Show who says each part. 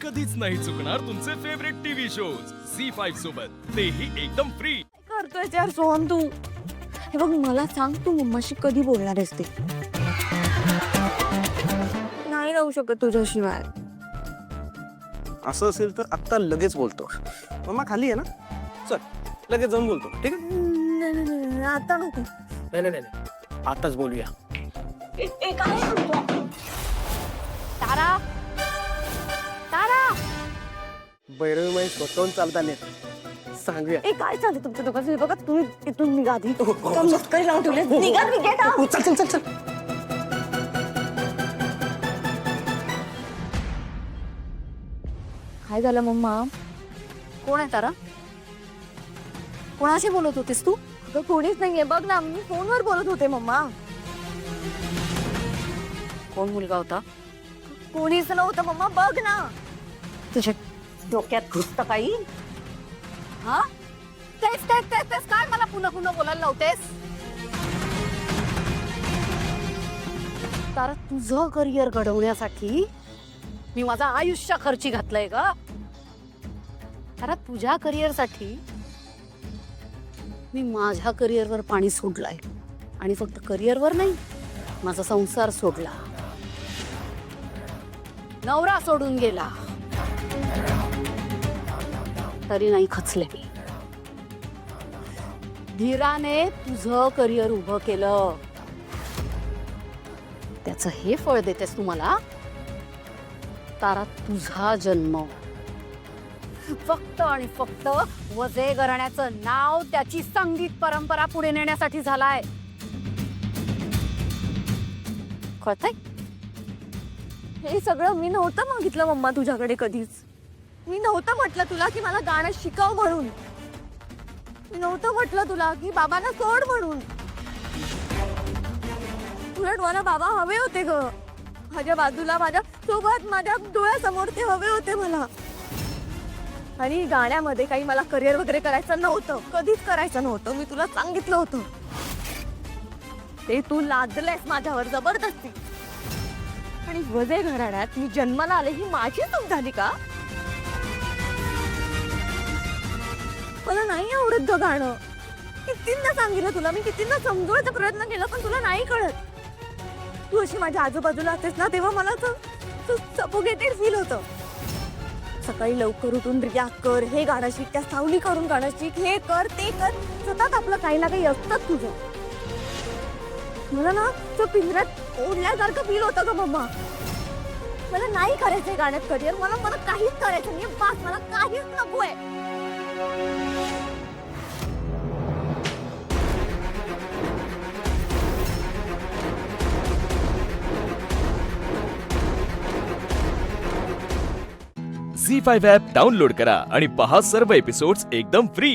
Speaker 1: कधीच नाही चुकणार तुमचे फेवरेट टीव्ही शोज झी5 सोबत, तेही एकदम फ्री.
Speaker 2: करतोय यार सोहम तू? हे बघ मला सांग, तू मम्माशी कधी बोलणार आहेस ते? नाही राहू शकत तुझ्याशिवाय.
Speaker 3: असं असेल तर आत्ता लगेच बोलतो. मम्मा खाली आहे ना, चल लगेच जाऊन बोलतो. ठीक आहे?
Speaker 2: नाही, आता नको.
Speaker 3: नाही, आताच बोलूया.
Speaker 2: काय करतो? तारा तारा
Speaker 3: बैरवी माई स्वतःहून चालता नेत सांगूया.
Speaker 2: काय चाललं तुमच्या दोघांचं? हे बघा तुम्ही इथून निघा आधी. मस्करी लावून ठेवले. निघा, गेट आउट.
Speaker 3: चल.
Speaker 2: काय झालं मम्मा? कोण आहे तारा? कोणाशी बोलत होतीस तू? अगं कोणीच नाहीये, बघ ना, मी फोनवर बोलत होते मम्मा.
Speaker 4: कोण मुलगा होता?
Speaker 2: कोणीच नव्हतं मम्मा, बघ ना.
Speaker 4: तुझ्या डोक्यात घुसतं काही? हा तेच काय मला पुन्हा बोलायला लावतेस? तारा, तुझं करिअर घडवण्यासाठी मी माझं आयुष्य खर्ची घातलंय का? तारा, तुझ्या करिअरसाठी मी माझ्या करिअरवर पाणी सोडलंय. आणि फक्त करिअरवर नाही, माझा संसार सोडला, नवरा सोडून गेला, तरी नाही खचले मी. धीराने तुझं करिअर उभं केलं, त्याचं हे फळ देतेस तू मला. तारा, तुझा जन्म फक्त आणि फक्त वजे घराण्याचं नाव, त्याची संगीत परंपरा पुढे नेण्यासाठी झालाय. कळतंय?
Speaker 2: हे सगळं मी नव्हतं मागितलं मम्मा तुझ्याकडे कधीच. मी नव्हतं म्हटलं तुला की मला गाणं शिकव म्हणून. मी नव्हतं म्हटलं तुला की बाबांना सोड म्हणून. उलट मला बाबा हवे होते ग, माझ्या बाजूला, माझ्या सोबत, माझ्या डोळ्यासमोर ते हवे होते मला. आणि गाण्यामध्ये काही मला करिअर वगैरे करायचं नव्हतं, कधीच करायचं नव्हतं. मी तुला सांगितलं होतं, ते तू लादलेस माझ्यावर जबरदस्ती. आणि वजे घराण्यात मी जन्माला आले ही माझी चूक झाली का? मला नाही आवडत ग गाणं. कितींदा सांगितलं तुला, मी कितींदा समजवायचा प्रयत्न केला, पण तुला नाही कळत. तू अशी माझ्या आजूबाजूला असतेस ना, तेव्हा मला सफोकेटेड फील होतं. सकाळी लवकर उठून रियाज कर, हे गाणं शिक, त्या सावली करून गाणं शिक, हे कर ते कर, सतत आपलं काही ना काही असतं तुझं. मला ना तो पिंजऱ्यात ओढल्यासारखं फील होतं ग मम्मा. मला नाही करायचंय गाण्यात करिअर, मला काहीच करायचं नाही. बास, मला काहीच नकोय.
Speaker 1: झी5 ॲप डाउनलोड करा आणि पहा सर्व एपिसोड्स एकदम फ्री.